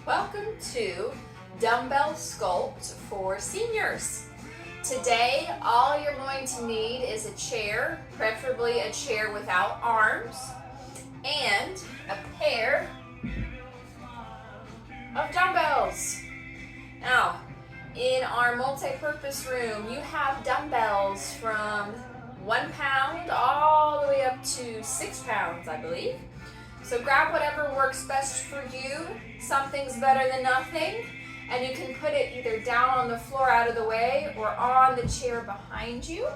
Welcome to Dumbbell Sculpt for seniors. Today, all you're going to need is a chair, preferably a chair without arms, and a pair of dumbbells. Now, in our multi-purpose room, you have dumbbells from 1 pound all the way up to 6 pounds, I believe. So grab whatever works best for you. Something's better than nothing. And you can put it either down on the floor out of the way or on the chair behind you.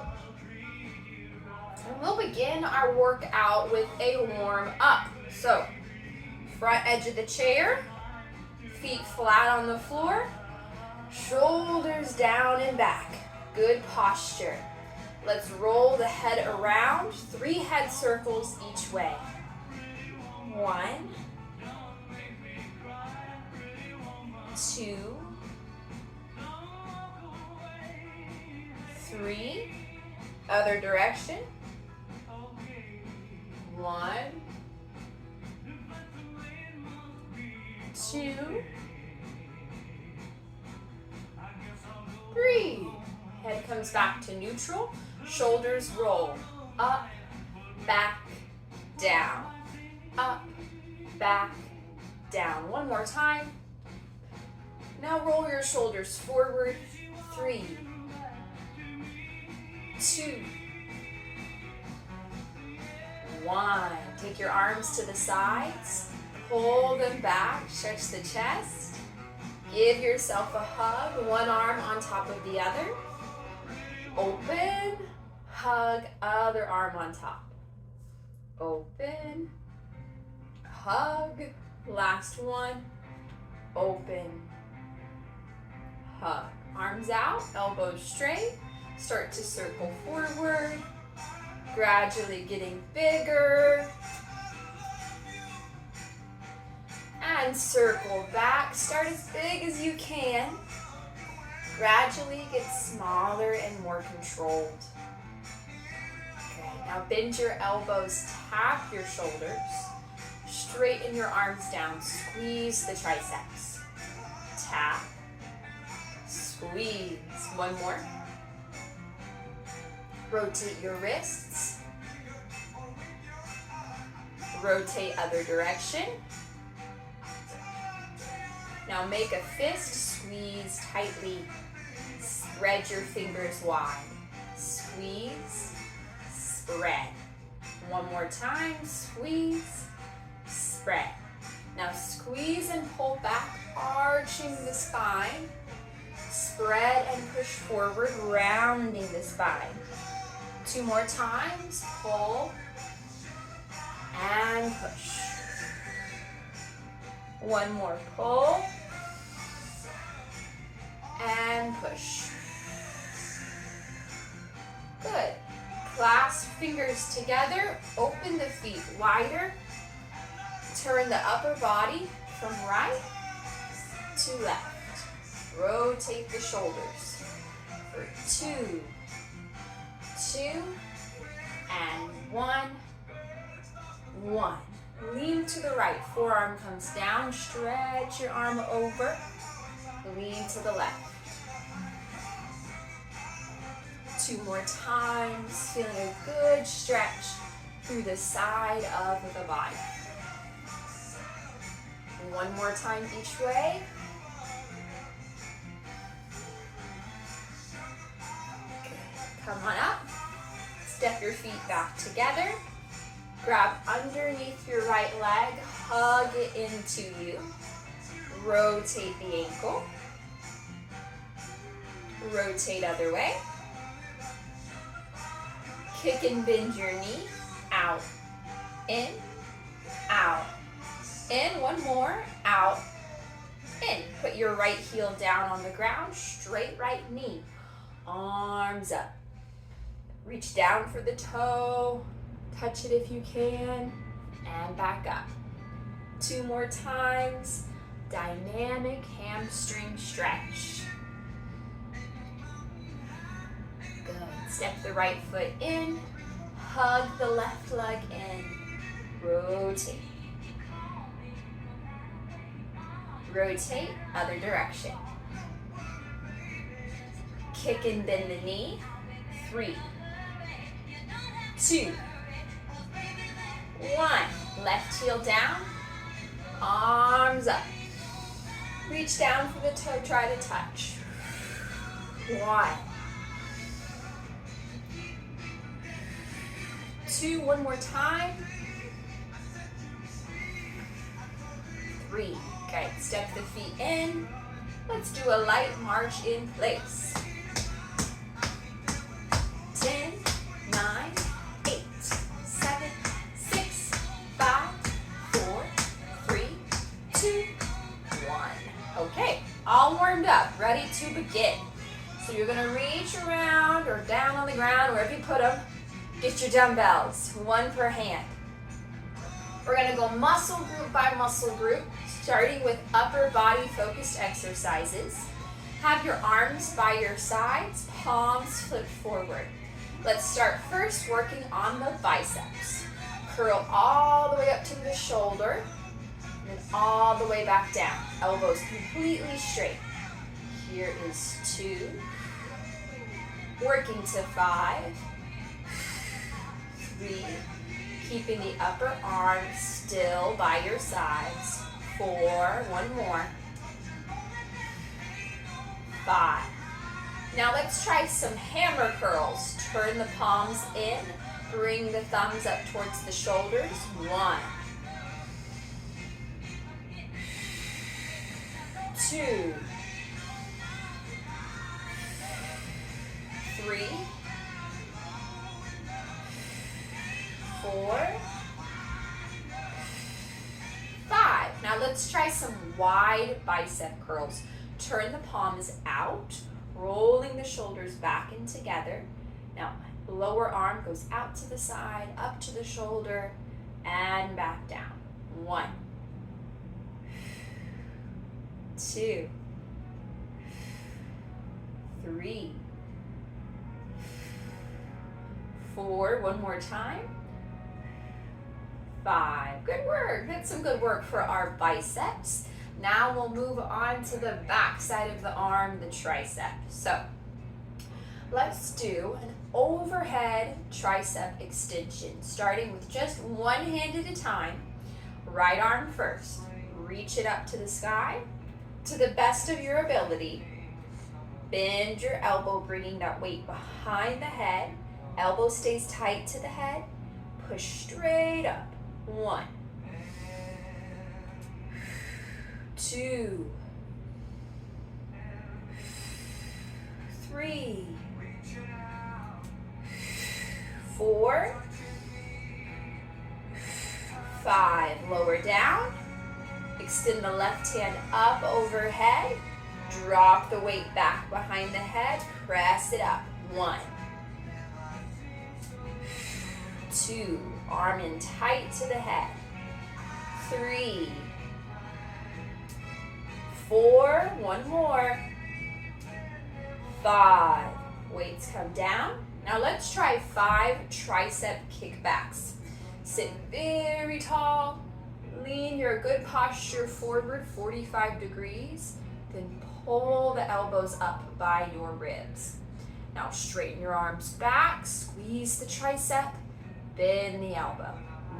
And we'll begin our workout with a warm up. So, front edge of the chair, feet flat on the floor, shoulders down and back. Good posture. Let's roll the head around, 3 head circles each way. 1, 2, 3, other direction. 1, 2, 3. Head comes back to neutral. Shoulders roll. Up, back, down. Up, back, down. One more time. Now roll your shoulders forward. 3, 2, 1. Take your arms to the sides. Pull them back. Stretch the chest. Give yourself a hug. One arm on top of the other. Open. Hug. Other arm on top. Open. Hug. Last one. Open. Hug. Arms out, elbows straight. Start to circle forward. Gradually getting bigger. And circle back. Start as big as you can. Gradually get smaller and more controlled. Okay, now bend your elbows, tap your shoulders. Straighten your arms down, squeeze the triceps. Tap, squeeze. One more. Rotate your wrists. Rotate other direction. Now make a fist, squeeze tightly. Spread your fingers wide. Squeeze, spread. One more time, squeeze, spread. Now squeeze and pull back, arching the spine. Spread and push forward, rounding the spine. 2 more times, pull and push. One more, pull and push. Good. Clasp fingers together, open the feet wider. Turn the upper body from right to left. Rotate the shoulders for 2, 2, and 1, 1. Lean to the right, forearm comes down, stretch your arm over, lean to the left. 2 more times, feeling a good stretch through the side of the body. 1 more time each way. Come on up, step your feet back together. Grab underneath your right leg, hug it into you. Rotate the ankle. Rotate other way. Kick and bend your knee. Out, in, out, in. One more, out, in. Put your right heel down on the ground, straight right knee. Arms up. Reach down for the toe. Touch it if you can, and back up. 2 more times, dynamic hamstring stretch. Good, step the right foot in, hug the left leg in, rotate. Rotate, other direction. Kick and bend the knee. 3, 2, 1. Left heel down, arms up. Reach down for the toe, try to touch. 1, 2, one more time. 3, okay, step the feet in. Let's do a light march in place. 10, 9, 8, 7, 6, 5, 4, 3, 2, 1. Okay, all warmed up, ready to begin. So you're gonna reach around or down on the ground, wherever you put them. Get your dumbbells, 1 per hand. We're gonna go muscle group by muscle group, starting with upper body focused exercises. Have your arms by your sides, palms flipped forward. Let's start first working on the biceps. Curl all the way up to the shoulder, and then all the way back down. Elbows completely straight. Here is 2. Working to 5. 3. Keeping the upper arm still by your sides. 4. One more. 5. Now let's try some hammer curls. Turn the palms in, bring the thumbs up towards the shoulders. 1, 2, 3, 4, 5. Now let's try some wide bicep curls. Turn the palms out, rolling the shoulders back and together. Now, lower arm goes out to the side, up to the shoulder, and back down. 1, 2, 3, 4. One more time. 5. Good work. That's some good work for our biceps. Now we'll move on to the back side of the arm, the tricep. So let's do an overhead tricep extension, starting with just one hand at a time. Right arm first. Reach it up to the sky to the best of your ability. Bend your elbow, bringing that weight behind the head. Elbow stays tight to the head. Push straight up. 1, 2, 3, 4, 5. Lower down. Extend the left hand up overhead. Drop the weight back behind the head. Press it up. 1, 2. Arm in tight to the head. 3, 4. One more. 5. Weights come down. Now let's try 5 tricep kickbacks. Sit very tall. Lean your good posture forward 45 degrees. Then pull the elbows up by your ribs. Now straighten your arms back. Squeeze the tricep. Bend the elbow.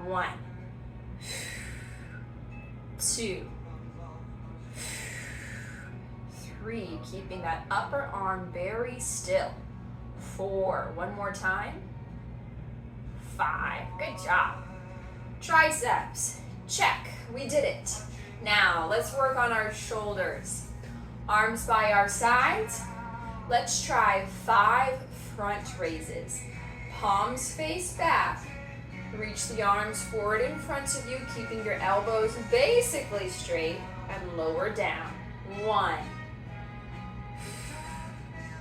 1, 2, 3. Keeping that upper arm very still. 4. One more time. 5. Good job. Triceps. Check. We did it. Now let's work on our shoulders. Arms by our sides. Let's try 5 front raises. Palms face back. Reach the arms forward in front of you, keeping your elbows basically straight, and lower down. 1,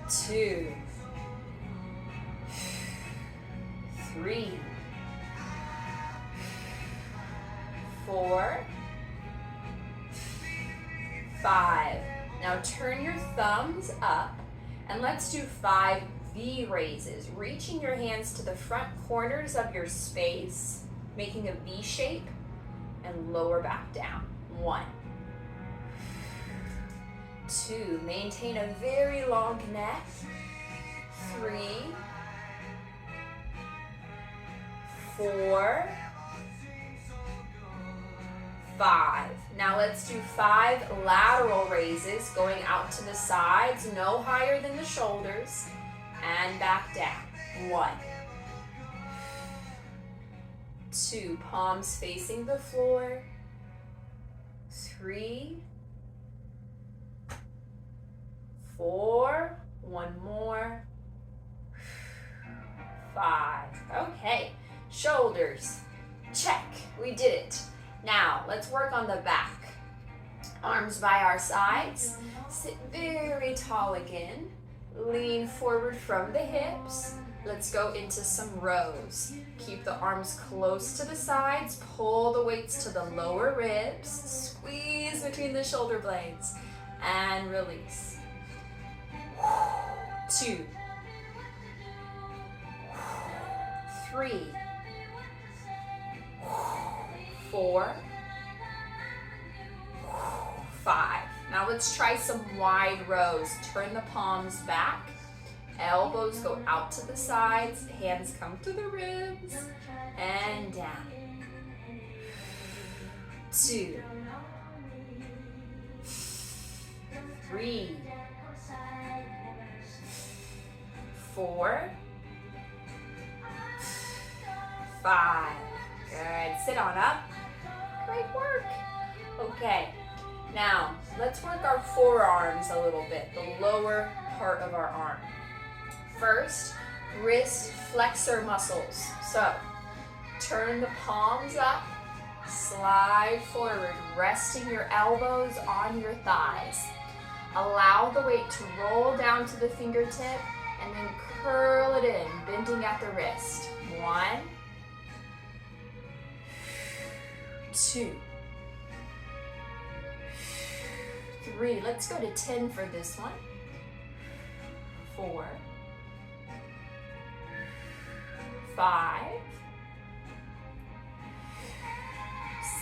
2, 3, 4, 5. Now turn your thumbs up, and let's do 5 V raises, reaching your hands to the front corners of your space, making a V shape, and lower back down. 1, 2. Maintain a very long neck. 3, 4, 5. Now let's do 5 lateral raises going out to the sides, no higher than the shoulders, and back down. 1, 2, palms facing the floor. 3, 4, 1 more. 5. Okay, shoulders, check, we did it. Now, let's work on the back. Arms by our sides, sit very tall again, lean forward from the hips. Let's go into some rows. Keep the arms close to the sides, pull the weights to the lower ribs, squeeze between the shoulder blades, and release. 2, 3, 4, 5. Now let's try some wide rows. Turn the palms back. Elbows go out to the sides. Hands come to the ribs. And down. 2, 3, 4, 5. Good. Sit on up. Great work. Okay. Now, let's work our forearms a little bit, the lower part of our arm. First, wrist flexor muscles. So, turn the palms up, slide forward, resting your elbows on your thighs. Allow the weight to roll down to the fingertip and then curl it in, bending at the wrist. 1, 2, 3. Let's go to 10 for this one. 4, 5,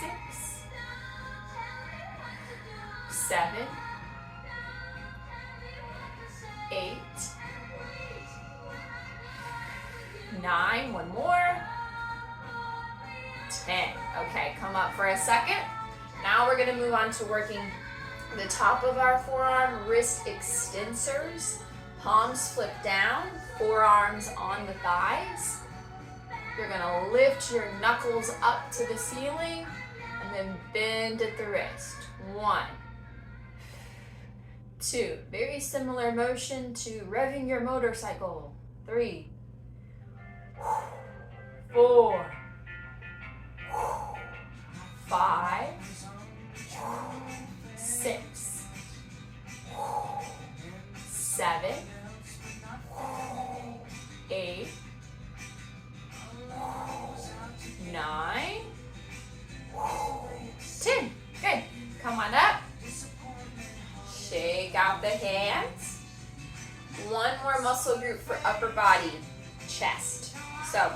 6, 7, 8, 9. One more. 10. Okay, come up for a second. Now we're going to move on to working the top of our forearm, wrist extensors. Palms flip down, forearms on the thighs. You're going to lift your knuckles up to the ceiling and then bend at the wrist. 1, 2. Very similar motion to revving your motorcycle. 3, 4, 5, 6, 7, 8, 9, 10. Good. Come on up. Shake out the hands. One more muscle group for upper body, chest. So,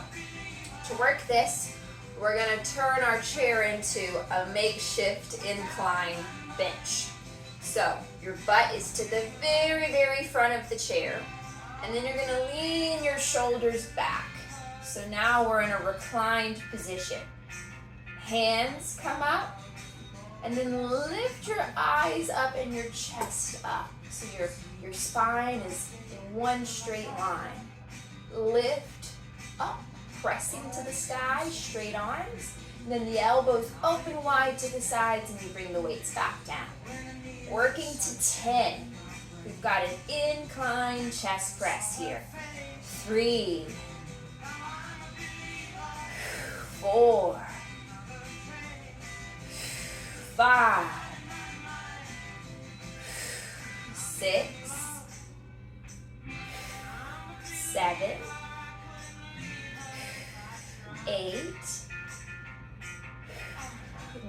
to work this, we're going to turn our chair into a makeshift incline bench. So, your butt is to the very, very front of the chair. And then you're going to lean your shoulders back. So now we're in a reclined position. Hands come up. And then lift your eyes up and your chest up. So your spine is in one straight line. Lift up, pressing to the sky, straight arms. And then the elbows open wide to the sides and you bring the weights back down. Working to 10. We've got an incline chest press here. 3, 4, 5, 6, 7, 8,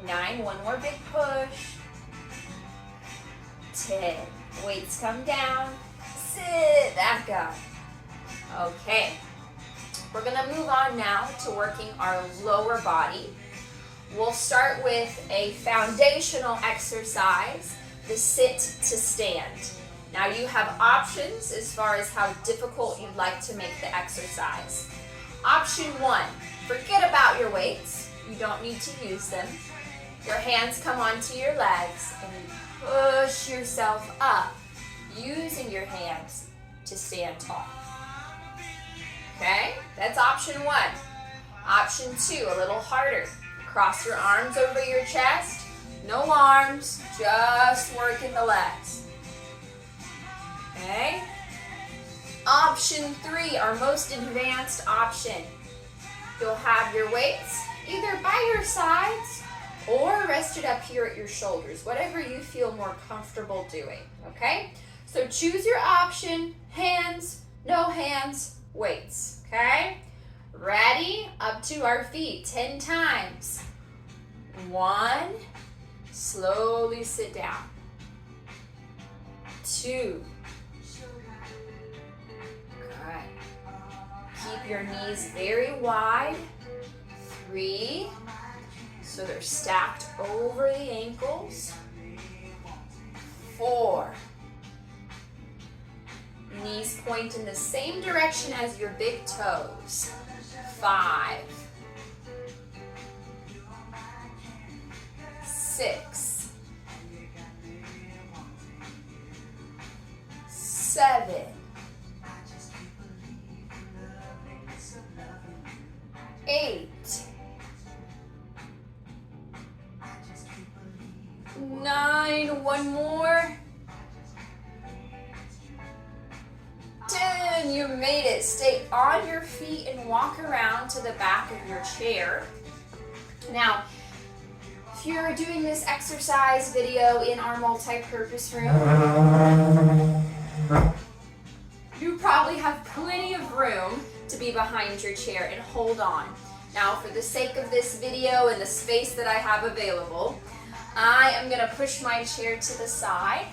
9. One more big push. 10. Weights come down. Sit back up. Okay. We're going to move on now to working our lower body. We'll start with a foundational exercise the sit to stand. Now you have options as far as how difficult you'd like to make the exercise. Option 1, forget about your weights. You don't need to use them. Your hands come onto your legs and you push yourself up using your hands to stand tall. Okay, that's option 1. Option 2, a little harder. Cross your arms over your chest. No arms, just working the legs. Okay. Option 3, our most advanced option. You'll have your weights either by your sides or rested up here at your shoulders, whatever you feel more comfortable doing, okay? So choose your option, hands, no hands, weights, okay? Ready? Up to our feet 10 times. 1, slowly sit down. 2, keep your knees very wide. 3, so they're stacked over the ankles. 4, knees point in the same direction as your big toes. 5, 6, 7, 8, 9, one more. 10, you made it. Stay on your feet and walk around to the back of your chair. Now, if you're doing this exercise video in our multi-purpose room, you probably have plenty of room to be behind your chair and hold on. Now, for the sake of this video and the space that I have available, I am going to push my chair to the side.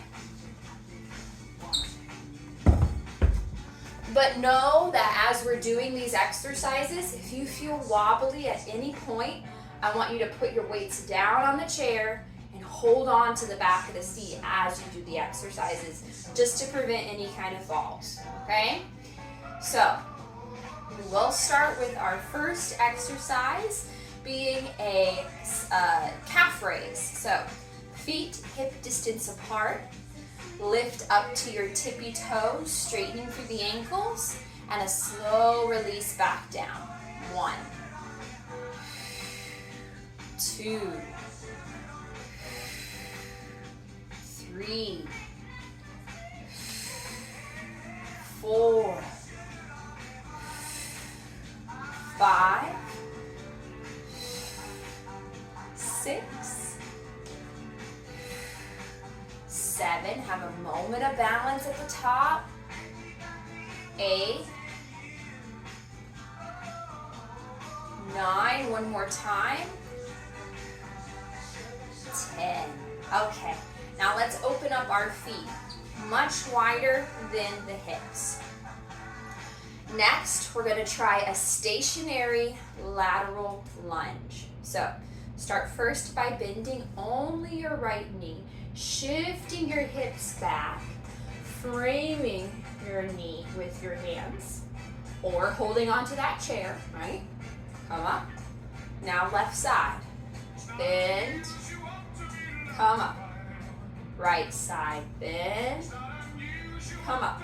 But know that as we're doing these exercises, if you feel wobbly at any point, I want you to put your weights down on the chair and hold on to the back of the seat as you do the exercises, just to prevent any kind of falls, okay? So, we will start with our first exercise being a calf raise. So, feet hip distance apart. Lift up to your tippy toes, straightening through the ankles, and a slow release back down. 1, 2, 3, 4, 5, 6, 7, have a moment of balance at the top. 8, 9, one more time. 10. Okay, now let's open up our feet, much wider than the hips. Next, we're going to try a stationary lateral lunge. So, start first by bending only your right knee, shifting your hips back, framing your knee with your hands, or holding onto that chair, right? Come up. Now left side. Bend. Come up. Right side. Bend. Come up.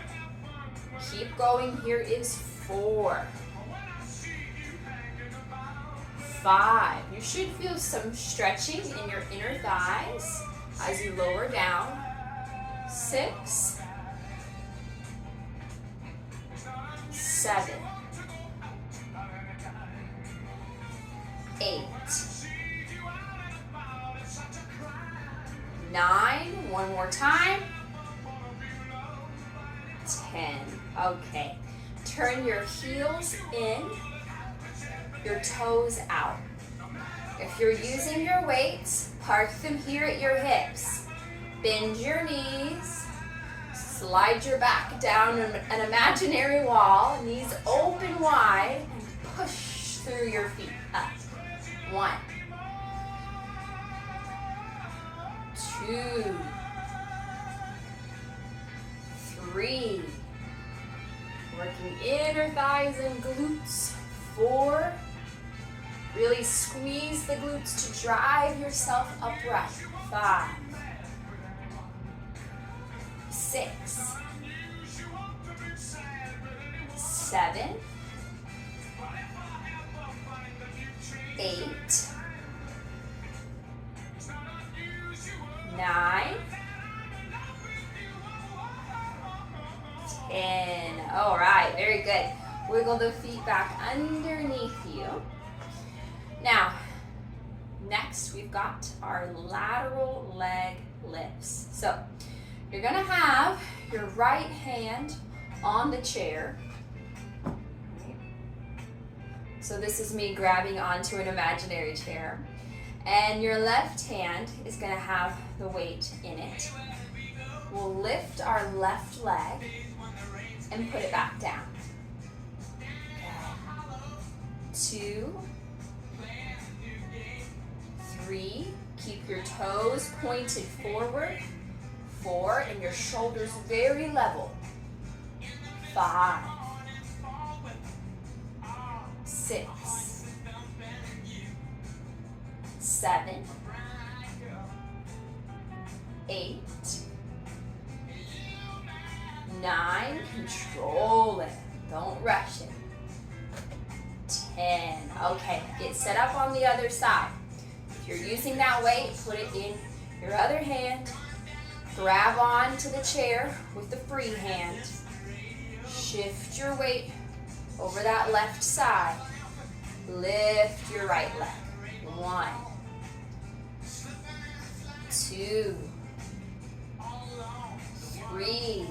Keep going. Here is 4, 5. You should feel some stretching in your inner thighs as you lower down. 6, 7, 8, 9, one more time. 10. Okay. Turn your heels in, your toes out. If you're using your weights, park them here at your hips. Bend your knees, slide your back down an imaginary wall, knees open wide, and push through your feet up. 1, 2, 3. Working inner thighs and glutes. 4. Really squeeze the glutes to drive yourself upright. 5. 6. 7. 8. 9. 10. All right, very good. Wiggle the feet back underneath you. Now, next we've got our lateral leg lifts. So, you're gonna have your right hand on the chair. So this is me grabbing onto an imaginary chair. And your left hand is gonna have the weight in it. We'll lift our left leg and put it back down. 2, 3, keep your toes pointed forward. 4, and your shoulders very level. 5, 6, 7, 8, 9, control it, don't rush it. 10, okay, get set up on the other side. If you're using that weight, put it in your other hand, grab on to the chair with the free hand, shift your weight over that left side, lift your right leg. 1, 2, 3,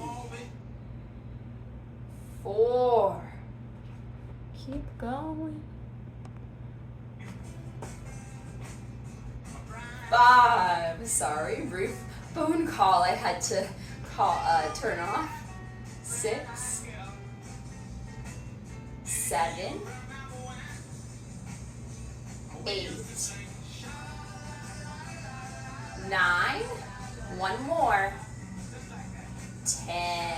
4, keep going. 5, sorry, roof phone call I had to turn off. 6, 7, 8, 9, one more, 10.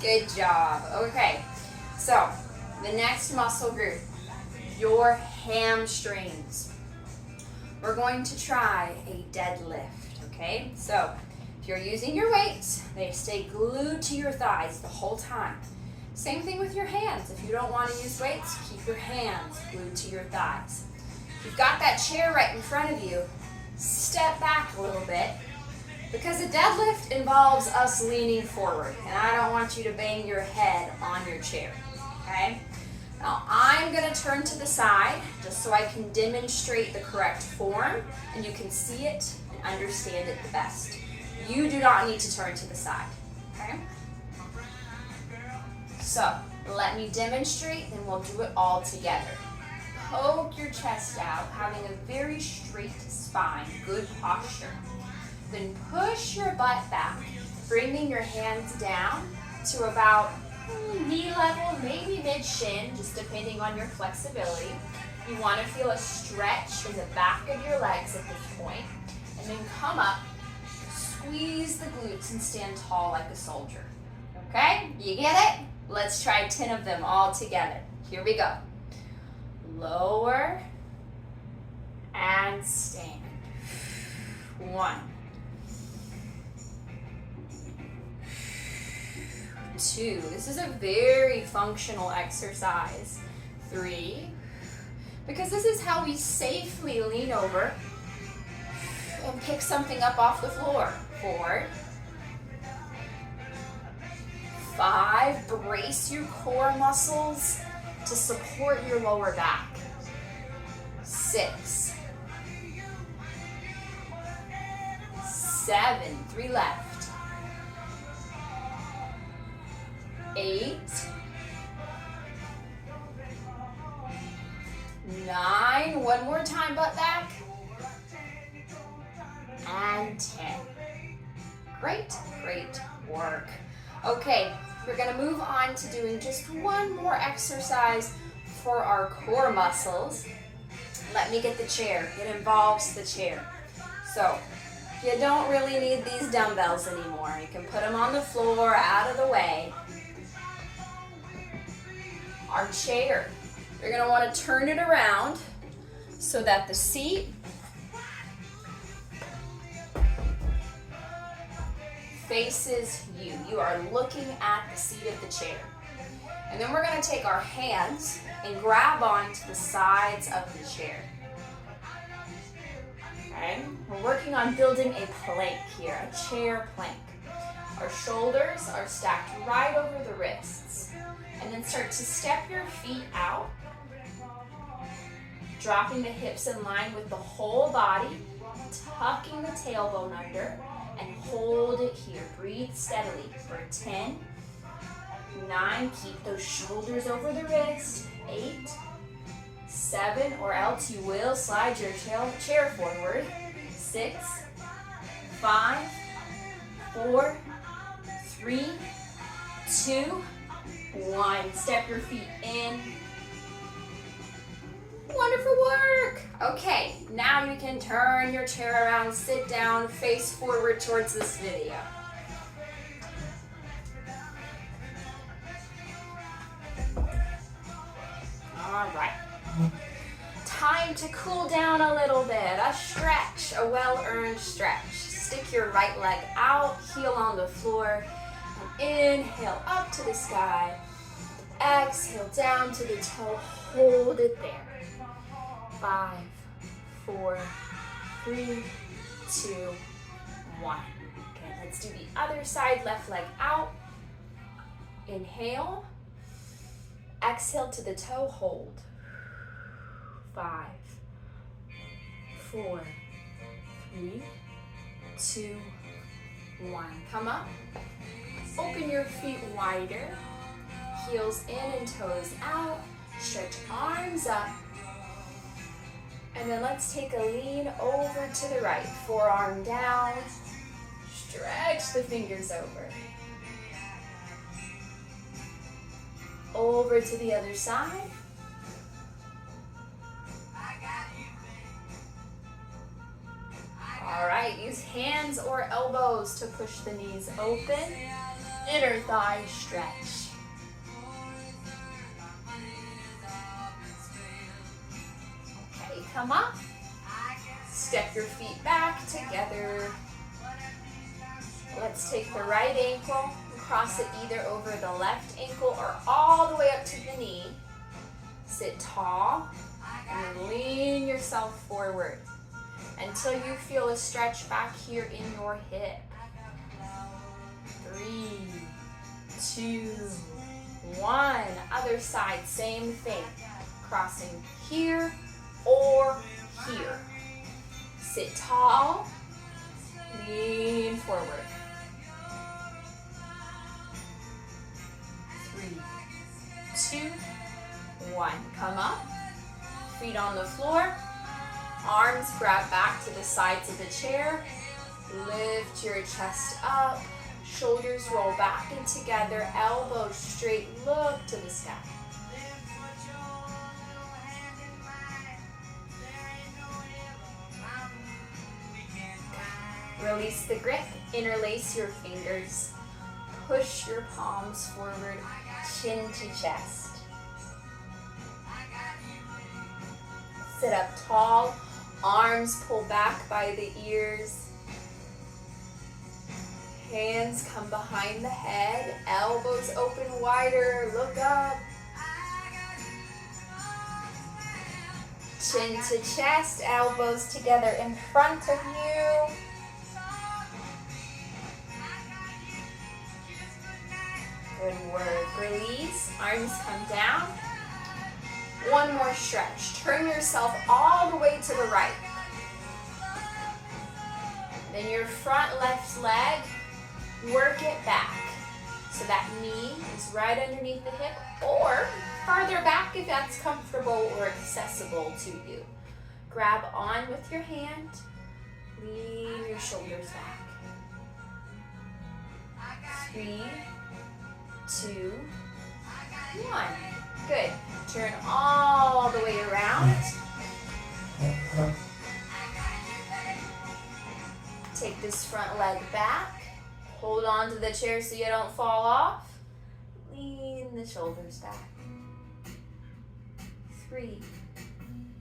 Good job. Okay, so the next muscle group, your hamstrings. We're going to try a deadlift, okay? So if you're using your weights, they stay glued to your thighs the whole time. Same thing with your hands. If you don't want to use weights, keep your hands glued to your thighs. If you've got that chair right in front of you, step back a little bit, because a deadlift involves us leaning forward, and I don't want you to bang your head on your chair, okay? Now I'm gonna turn to the side just so I can demonstrate the correct form and you can see it and understand it the best. You do not need to turn to the side, okay? So let me demonstrate, then we'll do it all together. Poke your chest out, having a very straight spine, good posture. Then push your butt back, bringing your hands down to about knee level, maybe mid-shin, just depending on your flexibility. You want to feel a stretch in the back of your legs at this point. And then come up, squeeze the glutes, and stand tall like a soldier. Okay? You get it? Let's try 10 of them all together. Here we go. Lower and stand. 1, 2, this is a very functional exercise. 3, because this is how we safely lean over and pick something up off the floor. 4, 5, brace your core muscles to support your lower back. 6, 7, 3 left. 8, 9, one more time, butt back, and 10. Great, great work. Okay, we're gonna move on to doing just one more exercise for our core muscles. Let me get the chair. It involves the chair. So You don't really need these dumbbells anymore. You can put them on the floor, out of the way. Our chair, you're gonna wanna turn it around so that the seat faces you. You are looking at the seat of the chair. And then we're gonna take our hands and grab onto the sides of the chair. Okay, we're working on building a plank here, a chair plank. Our shoulders are stacked right over the wrists. And then start to step your feet out, dropping the hips in line with the whole body, tucking the tailbone under, and hold it here. Breathe steadily for 10, 9, keep those shoulders over the wrist, 8, 7, or else you will slide your chair forward, 6, 5, 4, 3, 2, 1. Step your feet in. Wonderful work. Okay, now you can turn your chair around, sit down, face forward towards this video. All right. Time to cool down a little bit. A stretch, a well-earned stretch. Stick your right leg out, heel on the floor, and inhale up to the sky. Exhale down to the toe, hold it there. 5, 4, 3, 2, 1. Okay, let's do the other side, left leg out. Inhale. Exhale to the toe, hold. 5, 4, 3, 2, 1. Come up. Open your feet wider. Heels in and toes out. Stretch arms up. And then let's take a lean over to the right. Forearm down. Stretch the fingers over. Over to the other side. All right, use hands or elbows to push the knees open. Inner thigh stretch. Okay, come up. Step your feet back together. Let's take the right ankle and cross it either over the left ankle or all the way up to the knee. Sit tall and lean yourself forward until you feel a stretch back here in your hip. 3, 2, 1. Other side, same thing. Crossing here or here. Sit tall, lean forward. 3, 2, 1. Come up, feet on the floor. Arms grab back to the sides of the chair. Lift your chest up. Shoulders roll back and together. Elbows straight. Look to the sky. Release the grip. Interlace your fingers. Push your palms forward. Chin to chest. Sit up tall. Arms pull back by the ears. Hands come behind the head. Elbows open wider. Look up. Chin to chest. Elbows together in front of you. Good work. Release. Arms come down. One more stretch. Turn yourself all the way to the right. Then your front left leg, work it back. So that knee is right underneath the hip or farther back if that's comfortable or accessible to you. Grab on with your hand. Lean your shoulders back. 3, 2, 1. Good. Turn all the way around. Take this front leg back. Hold on to the chair so you don't fall off. Lean the shoulders back. 3,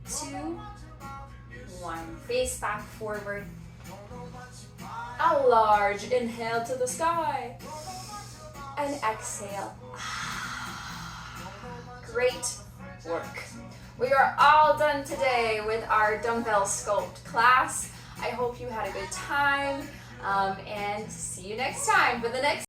2, 1. Face back forward. A large inhale to the sky. And exhale. Great work. We are all done today with our dumbbell sculpt class. I hope you had a good time, and see you next time for the next